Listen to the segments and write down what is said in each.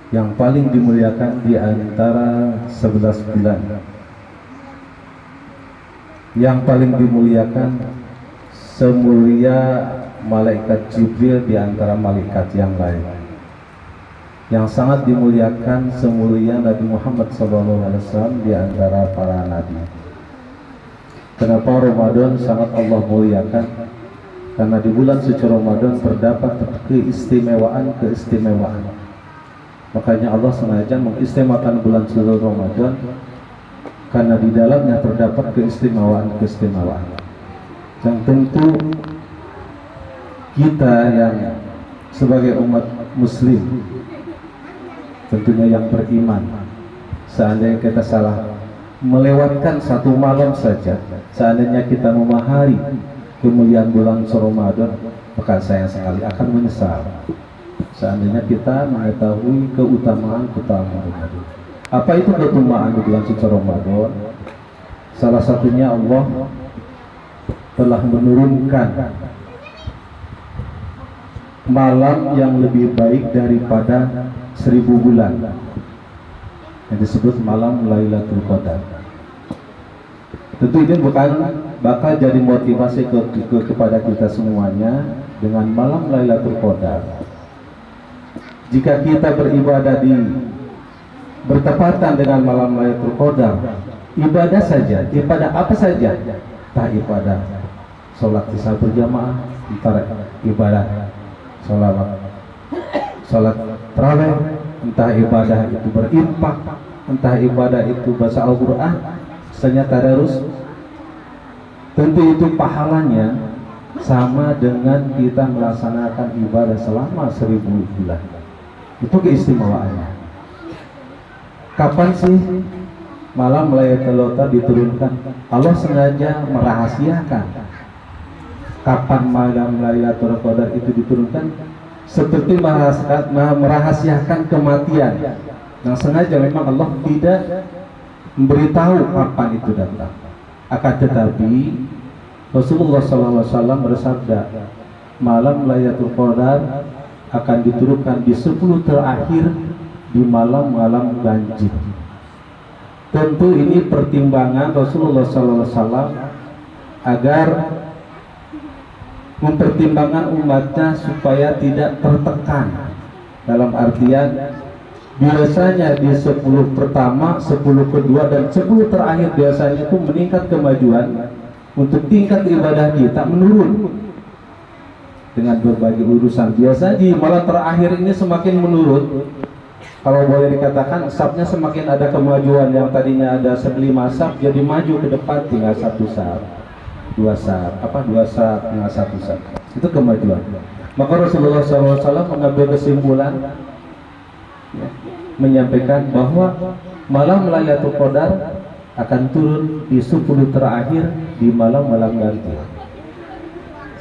yang paling dimuliakan di antara 11 bulan, yang paling dimuliakan semulia malaikat Jibril di antara malaikat yang lain, yang sangat dimuliakan semulia Nabi Muhammad SAW di antara para nabi. Kenapa Ramadan sangat Allah muliakan? Karena di bulan suci Ramadan terdapat keistimewaan. Makanya Allah sengaja mengistimewakan bulan suci Ramadan karena di dalamnya terdapat keistimewaan yang tentu kita yang sebagai umat muslim, tentunya yang beriman, seandainya kita salah melewatkan satu malam saja, seandainya kita memahami kemuliaan bulan Ramadan, maka saya sekali akan menyesal seandainya kita mengetahui keutamaan Ramadan. Apa itu keutamaan di bulan suci Ramadan? Salah satunya Allah telah menurunkan malam yang lebih baik daripada 1000 bulan, yang disebut malam Lailatul Qadar. Tentu ini bukan bakal jadi motivasi kepada kita semuanya dengan malam Lailatul Qadar. Jika kita beribadah bertepatan dengan malam Lailatul Qadar, ibadah saja, ibadah apa saja, entah ibadah sholat isya berjamaah, entah ibadah sholat tarawih, entah ibadah itu berinfak, entah ibadah itu baca Al-Quran, misalnya tadarus, tentu itu pahalanya sama dengan kita melaksanakan ibadah selama 1000 bulan. Itu keistimewaannya. Kapan sih malam Lailatul Qadar diturunkan? Allah sengaja merahasiakan kapan malam Lailatul Qadar itu diturunkan, seperti merahasiakan kematian yang sengaja memang Allah tidak memberitahu kapan itu datang. Akan tetapi Rasulullah SAW bersabda, malam Lailatul Qadar akan diturunkan di 10 terakhir di malam-malam ganjil. Tentu ini pertimbangan Rasulullah SAW agar mempertimbangkan umatnya supaya tidak tertekan, dalam artian biasanya di 10 pertama, 10 kedua, dan 10 terakhir biasanya itu meningkat kemajuan. Untuk tingkat ibadah kita menurun dengan berbagai urusan. Biasa di malam terakhir ini semakin menurun. Kalau boleh dikatakan safnya semakin ada kemajuan, yang tadinya ada 5 saf jadi maju ke depan tinggal 1 saf, 2 saf, 2 saf tinggal 1 saf. Itu kemajuan. Maka Rasulullah SAW mengambil kesimpulan, menyampaikan bahwa malam Lailatul Qadar akan turun di 10 terakhir di malam-malam ganjil.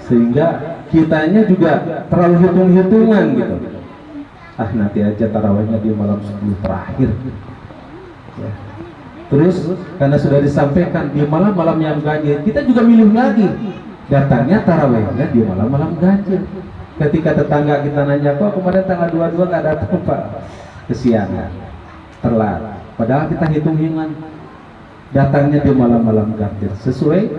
Sehingga kitanya juga terlalu hitung-hitungan gitu. Nanti aja tarawihnya di malam 10 terakhir. Ya. Terus karena sudah disampaikan di malam-malam yang ganjil, kita juga milih lagi datangnya tarawihnya di malam-malam ganjil. Ketika tetangga kita nanya, kok kemarin tanggal 22 nggak datang Pak? Kesiangan, telat. Padahal kita hitung-hitungan datangnya di malam-malam ganjil, sesuai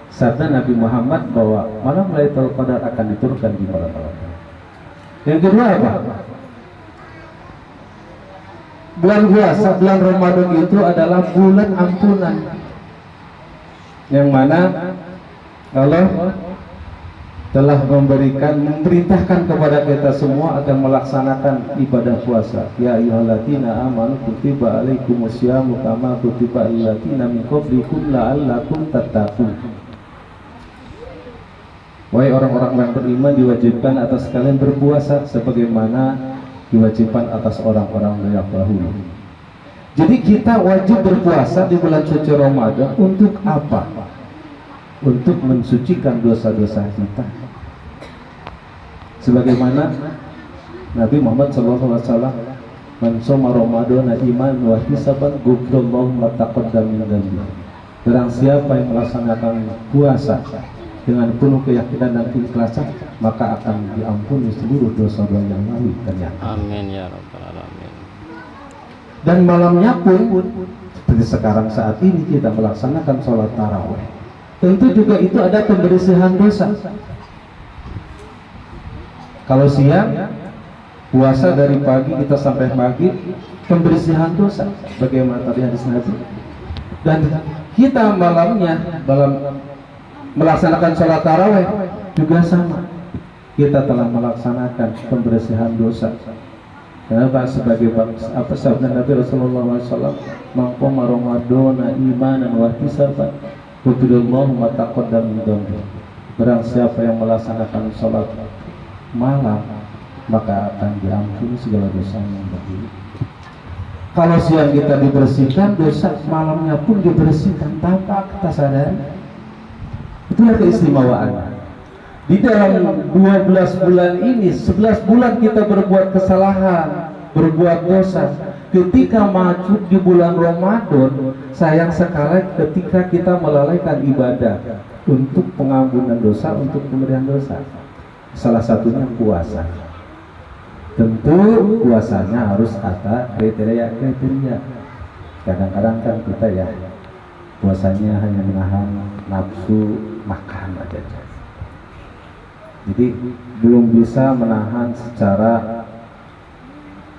sabda Nabi Muhammad bahwa malam Lailatul Qadar akan diturunkan di malam-malam. Yang kedua apa? Bulan puasa, bulan Ramadan itu adalah bulan ampunan, yang mana Allah telah memerintahkan kepada kita semua agar melaksanakan ibadah puasa. Ya ayyuhalladzina amanu kutiba alaikumusyamu kama kutiba alal ladzina min qablikum la'allakum tattaqun. Wahai orang-orang yang beriman, diwajibkan atas kalian berpuasa sebagaimana diwajibkan atas orang-orang yang dahulu. Jadi kita wajib berpuasa di bulan suci Ramadan untuk apa? Untuk mensucikan dosa-dosa kita. Sebagaimana Nabi Muhammad SAW, man shoma Ramadana iman wa hisaban ghufrallahu ma taqaddama min dhanbi. Barang siapa yang melaksanakan puasa dengan penuh keyakinan dan keikhlasan, maka akan diampuni seluruh dosa-dosa yang lalu dan yang amin ya rabbal alamin. Dan malamnya pun seperti sekarang saat ini kita melaksanakan sholat tarawih, tentu juga itu ada pembersihan dosa. Kalau siang puasa dari pagi kita sampai maghrib, pembersihan dosa bagaimana tadi hadis Nabi. Dan kita malamnya dalam melaksanakan sholat tarawih juga sama, kita telah melaksanakan pembersihan dosa. Kenapa? Sebagai apa sabda Nabi Rasulullah SAW, "Maqama Ramadana imanan wa ihtisaban, ghufirallahu ma taqaddama min dhanbi." Barang siapa yang melaksanakan sholat malam, maka akan diampuni segala dosa yang terdahulu. Kalau siang kita dibersihkan, dosa malamnya pun dibersihkan tanpa kita sadari. Itulah keistimewaannya. Di dalam 12 bulan ini, 11 bulan kita berbuat kesalahan, berbuat dosa. Ketika masuk di bulan Ramadan, sayang sekali ketika kita melalaikan ibadah untuk pengampunan dosa, untuk pemberian dosa. Salah satunya puasa. Tentu puasanya harus ada kriteria-kriteria. Kadang-kadang kan kita ya puasanya hanya menahan nafsu makan aja. Jadi belum bisa menahan secara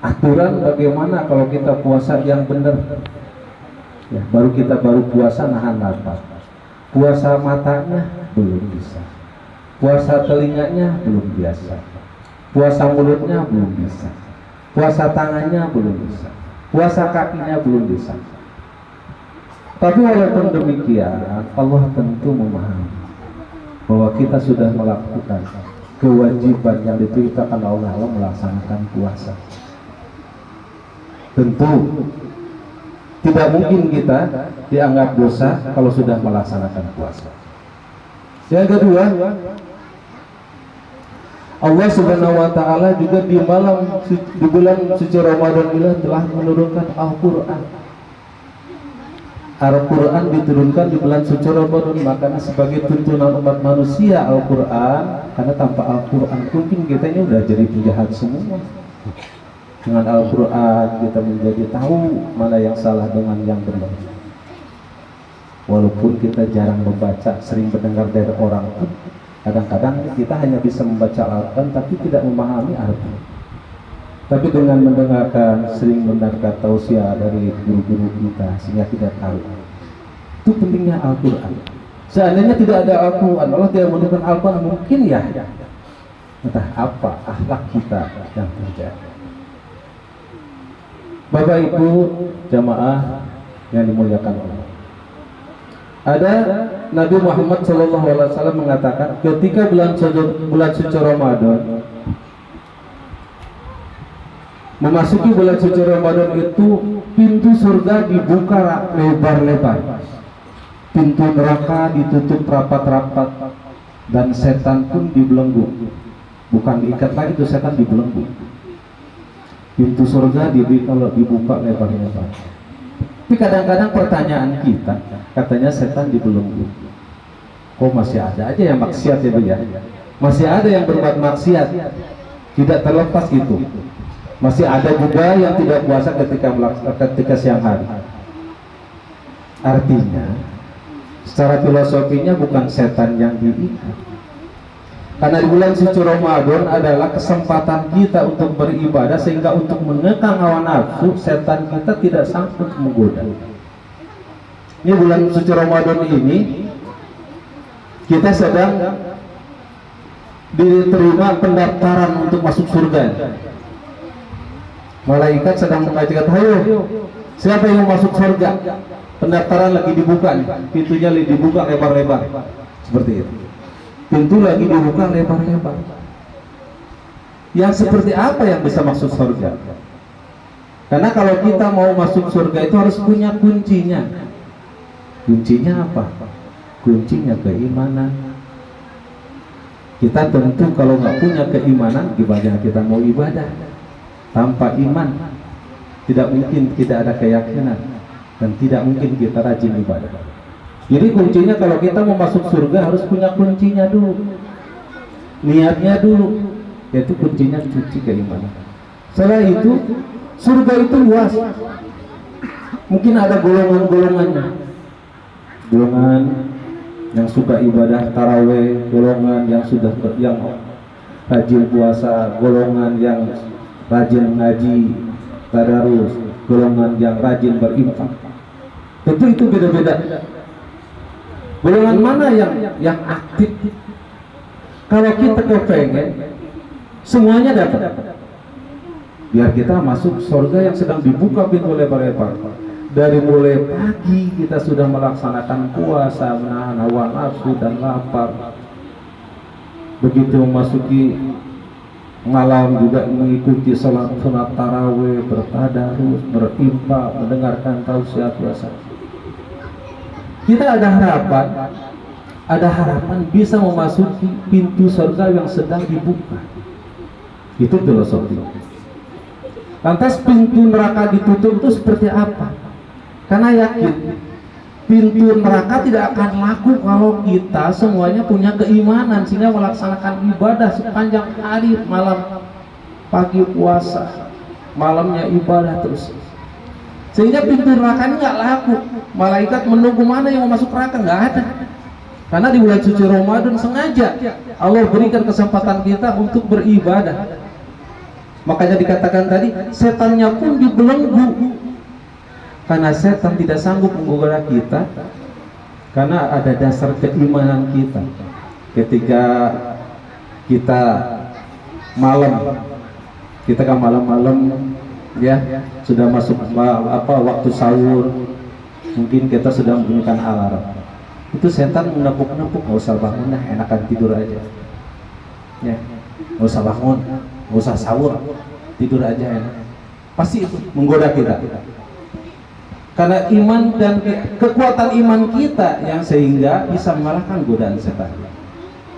aturan bagaimana kalau kita puasa yang benar. Ya, baru puasa nahan lapar. Puasa matanya belum bisa. Puasa telinganya belum biasa. Puasa mulutnya belum bisa. Puasa tangannya belum bisa. Puasa kakinya belum bisa. Tapi walaupun demikian, Allah tentu memahami bahwa kita sudah melakukan kewajiban yang diperintahkan Allah melaksanakan puasa. Tentu tidak mungkin kita dianggap dosa kalau sudah melaksanakan puasa. Yang kedua, Allah Subhanahu wa taala juga di bulan suci Ramadan ini telah menurunkan Al-Qur'an. Al-Quran diturunkan di bulan suci Ramadan, makanya sebagai tuntunan umat manusia Al-Quran, karena tanpa Al-Quran mungkin kita ini udah jadi penjahat semua. Dengan Al-Quran kita menjadi tahu mana yang salah dengan yang benar. Walaupun kita jarang membaca, sering mendengar dari orang pun, kadang-kadang kita hanya bisa membaca Al-Quran tapi tidak memahami arti. Tapi dengan mendengarkan, sering mendengarkan tausiah dari guru-guru kita, sehingga tidak tahu. Itu pentingnya Al-Quran. Seandainya tidak ada Al-Quran, Allah tidak menurunkan Al-Quran, mungkin ya entah apa akhlak kita yang terjadi. Bapak Ibu jamaah yang dimuliakan Allah, ada Nabi Muhammad SAW mengatakan ketika bulan suci Ramadan, memasuki bulan suci Ramadan itu pintu surga dibuka lebar-lebar, pintu neraka ditutup rapat-rapat, dan setan pun dibelenggu. Bukan diikat lagi, itu setan dibelenggu. Pintu surga dibuka lebar-lebar. Tapi kadang-kadang pertanyaan kita, katanya setan dibelenggu, kok masih ada aja yang maksiat ya? Masih ada yang berbuat maksiat, tidak terlepas gitu. Masih ada juga yang tidak puasa ketika siang hari. Artinya, secara filosofinya bukan setan yang diikat. Karena di bulan suci Ramadan adalah kesempatan kita untuk beribadah, sehingga untuk mengekang hawa nafsu, setan kita tidak sanggup menggoda. Ini bulan suci Ramadan ini, kita sedang diterima pendaftaran untuk masuk surga. Malaikat sedang mengajarkan, ayo siapa yang mau masuk surga? Pendaftaran lagi dibuka nih, pintunya dibuka lebar-lebar, seperti itu. Pintu lagi dibuka lebar-lebar. Yang seperti apa yang bisa masuk surga? Karena kalau kita mau masuk surga itu harus punya kuncinya. Kuncinya apa? Kuncinya keimanan. Kita tentu kalau nggak punya keimanan, gimana kita mau ibadah? Tanpa iman tidak mungkin tidak ada keyakinan, dan tidak mungkin kita rajin ibadah. Jadi kuncinya kalau kita mau masuk surga harus punya kuncinya dulu, niatnya dulu, yaitu kuncinya cuci keimanan. Setelah itu surga itu luas, Mungkin ada golongan-golongannya, golongan yang suka ibadah taraweh, golongan yang yang rajin puasa, golongan yang rajin ngaji tadarus, golongan yang rajin berinfak. Tentu itu beda-beda. Golongan mana yang aktif? Kalau kita kepengen semuanya dapat, biar kita masuk surga yang sedang dibuka pintu lebar-lebar. Dari mulai pagi kita sudah melaksanakan puasa, menahan hawa nafsu dan lapar. Begitu memasuki malam juga mengikuti salat sunat tarawih, bertadarus, berinfak, mendengarkan tausiah puasa. Kita ada harapan bisa memasuki pintu surga yang sedang dibuka. Itu filosofi. Lantas pintu neraka ditutup itu seperti apa? Karena yakin pintu neraka tidak akan laku kalau kita semuanya punya keimanan sehingga melaksanakan ibadah sepanjang hari, malam, pagi puasa, malamnya ibadah terus. Sehingga pintu neraka ini nggak laku. Malaikat menunggu mana yang mau masuk neraka, nggak ada. Karena di bulan suci Ramadan sengaja Allah berikan kesempatan kita untuk beribadah. Makanya dikatakan tadi, setannya pun dibelenggu. Karena setan tidak sanggup menggoda kita, karena ada dasar keimanan kita. Ketika kita kan malam-malam ya sudah masuk waktu sahur, mungkin kita sudah menggunakan alarm. Itu setan menepuk-nepuk, nggak usah bangun, enakan tidur aja. Ya, nggak usah bangun, nggak usah sahur, tidur aja enak. Pasti itu menggoda kita. Karena iman dan kekuatan iman kita yang sehingga bisa mengalahkan godaan setan.